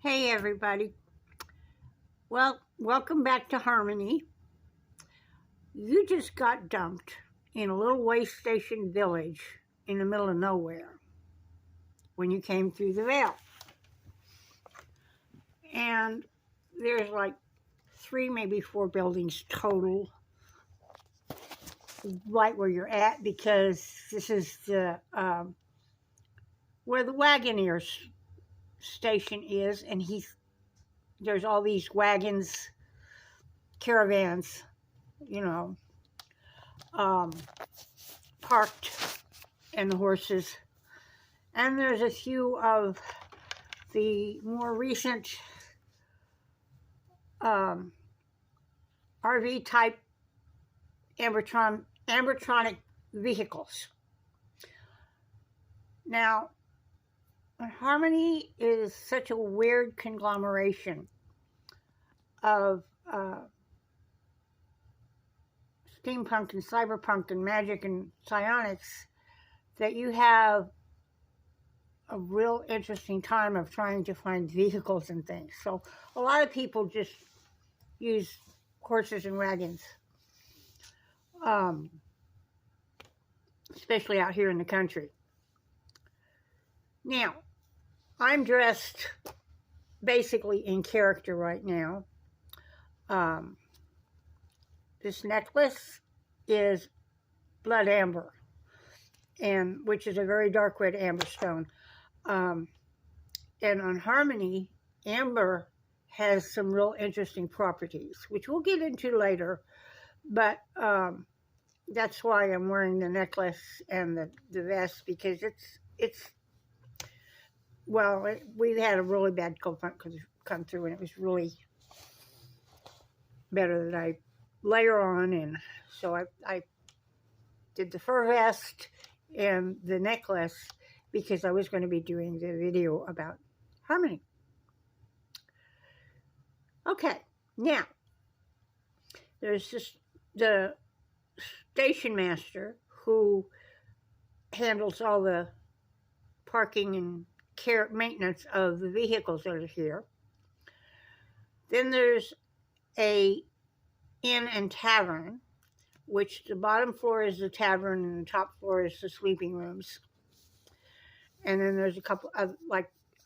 Hey everybody. Well, welcome back to Harmony. You just got dumped in a little way station village in the middle of nowhere when you came through the veil. And there's like three, maybe four buildings total right where you're at because this is the where the Wagoneers station is, and there's all these wagons, caravans, you know, um, parked, and the horses. And there's a few of the more recent RV type Ambertronic vehicles. Now, Harmony is such a weird conglomeration of steampunk and cyberpunk and magic and psionics that you have a real interesting time of trying to find vehicles and things. So a lot of people just use horses and wagons, especially out here in the country. Now, I'm dressed basically in character right now. This necklace is blood amber, and which is a very dark red amber stone. And on Harmony, amber has some real interesting properties, which we'll get into later. But that's why I'm wearing the necklace and the vest, because we had a really bad cold front come through, and it was really better that I layer on. And so I did the fur vest and the necklace because I was going to be doing the video about Harmony. Okay, now there's just the station master who handles all the parking and maintenance of the vehicles that are here. Then there's a inn and tavern, which the bottom floor is the tavern and the top floor is the sleeping rooms. And then there's a couple of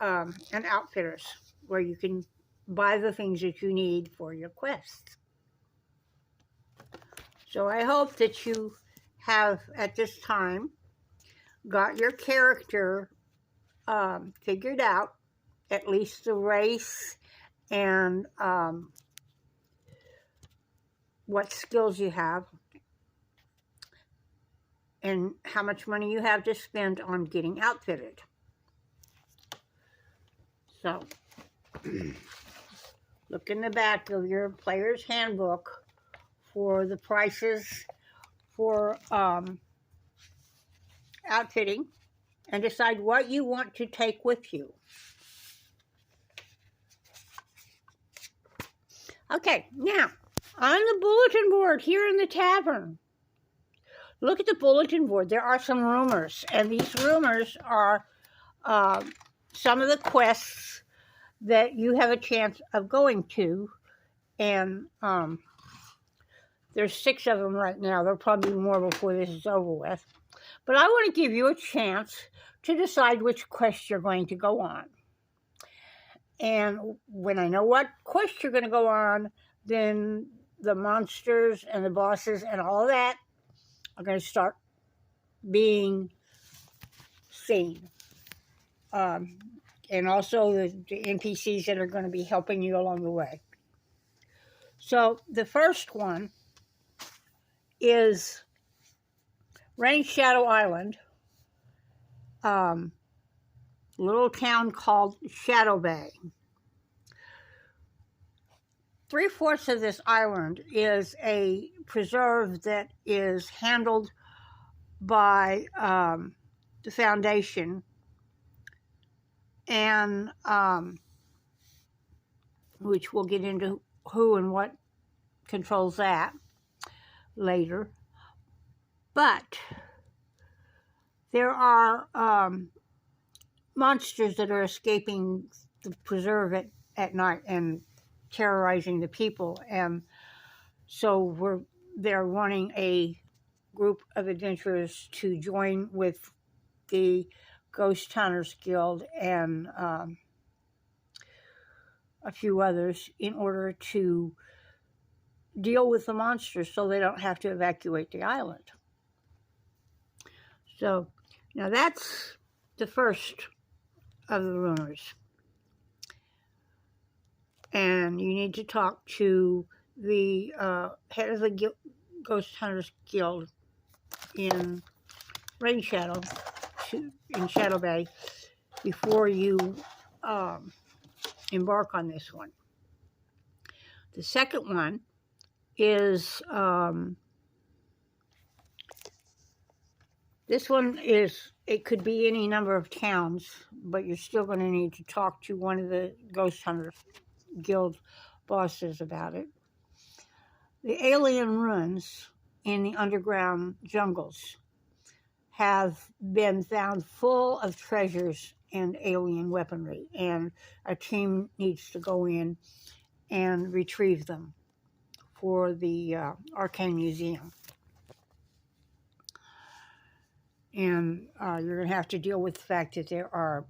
an outfitters where you can buy the things that you need for your quest. So I hope that you have at this time got your character figured out, at least the race and what skills you have and how much money you have to spend on getting outfitted. So, look in the back of your player's handbook for the prices for outfitting and decide what you want to take with you. Okay, now, on the bulletin board here in the tavern, look at the bulletin board. There are some rumors, and these rumors are some of the quests that you have a chance of going to, and there's 6 of them right now. There'll probably be more before this is over with. But I want to give you a chance to decide which quest you're going to go on. And when I know what quest you're going to go on, then the monsters and the bosses and all that are going to start being seen. And also the NPCs that are going to be helping you along the way. So the first one is Rain Shadow Island, little town called Shadow Bay. 3/4 of this island is a preserve that is handled by the Foundation, and which we'll get into who and what controls that later. But there are monsters that are escaping the preserve at night and terrorizing the people. And so they're wanting a group of adventurers to join with the Ghost Hunters Guild and a few others in order to deal with the monsters so they don't have to evacuate the island. So now that's the first of the rumors. And you need to talk to the head of the Ghost Hunters Guild in Rain Shadow, in Shadow Bay, before you embark on this one. The second one is, this one is, it could be any number of towns, but you're still going to need to talk to one of the Ghost Hunters Guild bosses about it. The alien ruins in the underground jungles have been found full of treasures and alien weaponry, and a team needs to go in and retrieve them for the Arcane Museum. And you're going to have to deal with the fact that there are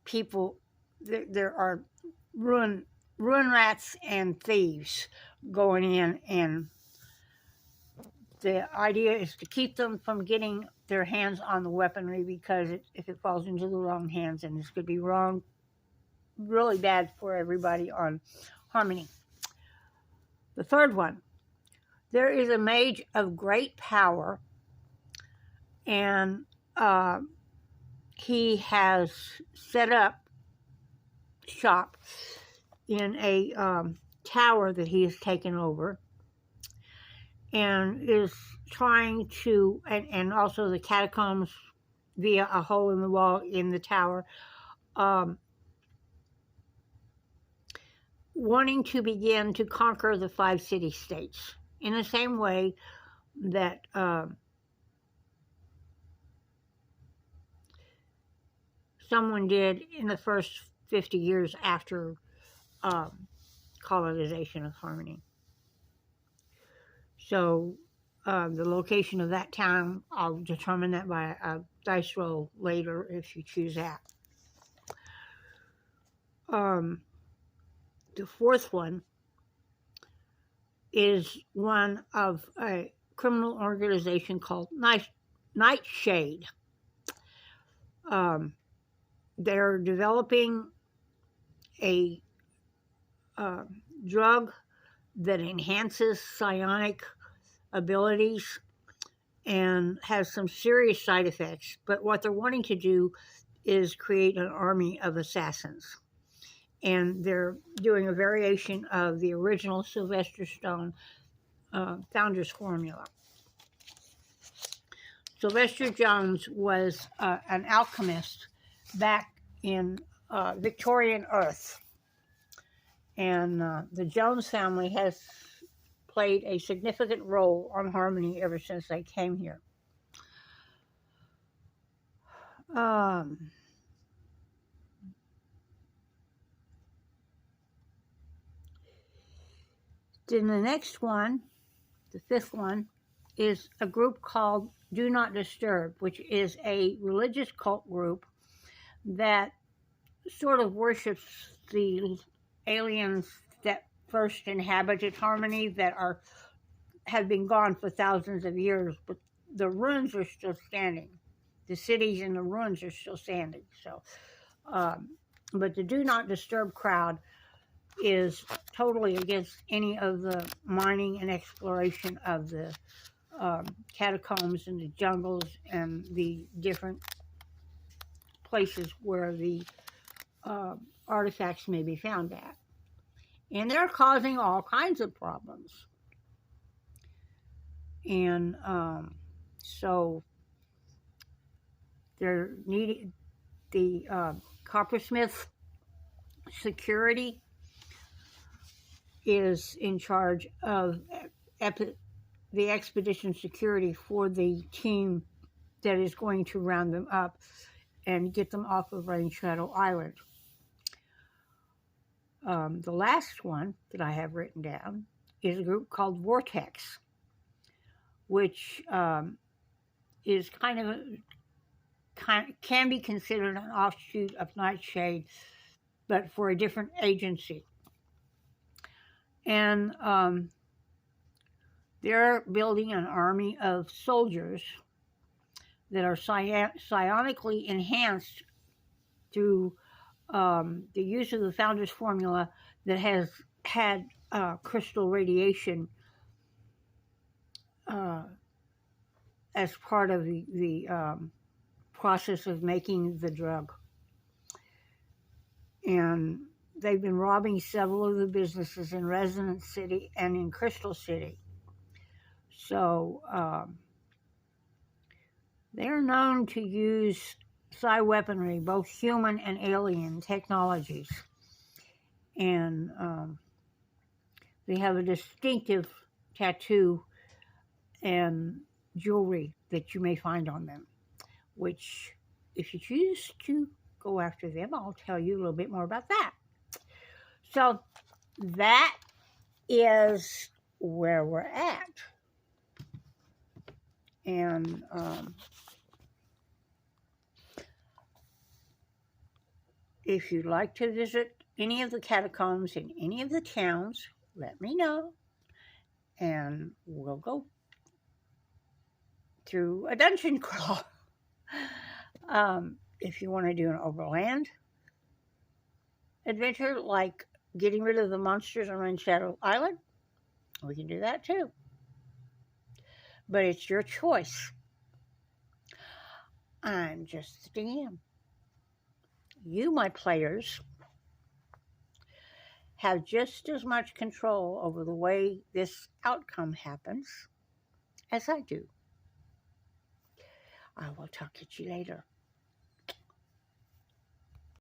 people, there are ruin rats and thieves going in, and the idea is to keep them from getting their hands on the weaponry, because if it falls into the wrong hands, and this could be really bad for everybody on Harmony. The third one, there is a mage of great power, and he has set up shop in a tower that he has taken over, and is trying to, and also the catacombs via a hole in the wall in the tower, wanting to begin to conquer the 5 city-states in the same way that someone did in the first 50 years after colonization of Harmony. So the location of that town, I'll determine that by a dice roll later if you choose that. The fourth one is one of a criminal organization called Nightshade. They're developing a drug that enhances psionic abilities and has some serious side effects. But what they're wanting to do is create an army of assassins. And they're doing a variation of the original Sylvester Stone founder's formula. Sylvester Jones was an alchemist back in Victorian Earth. And the Jones family has played a significant role on Harmony ever since they came here. Then the next one, the fifth one, is a group called Do Not Disturb, which is a religious cult group that sort of worships the aliens that first inhabited Harmony, that have been gone for thousands of years, but the ruins are still standing. The cities and the ruins are still standing. So, but the Do Not Disturb crowd is totally against any of the mining and exploration of the catacombs and the jungles and the different places where the artifacts may be found at. And they're causing all kinds of problems. And so they're needing the Coppersmith security is in charge of the expedition security for the team that is going to round them up and get them off of Rain Shadow Island. The last one that I have written down is a group called Vortex, which is can be considered an offshoot of Nightshade, but for a different agency. And they're building an army of soldiers that are psionically enhanced through the use of the Founder's Formula that has had crystal radiation as part of the process of making the drug. And they've been robbing several of the businesses in Resonance City and in Crystal City. So they're known to use psi weaponry, both human and alien technologies. And they have a distinctive tattoo and jewelry that you may find on them, which, if you choose to go after them, I'll tell you a little bit more about that. So that is where we're at. And if you'd like to visit any of the catacombs in any of the towns, let me know, and we'll go through a dungeon crawl. If you want to do an overland adventure, like getting rid of the monsters on Rain Shadow Island, we can do that too. But it's your choice. I'm just the DM. You, my players, have just as much control over the way this outcome happens as I do. I will talk to you later.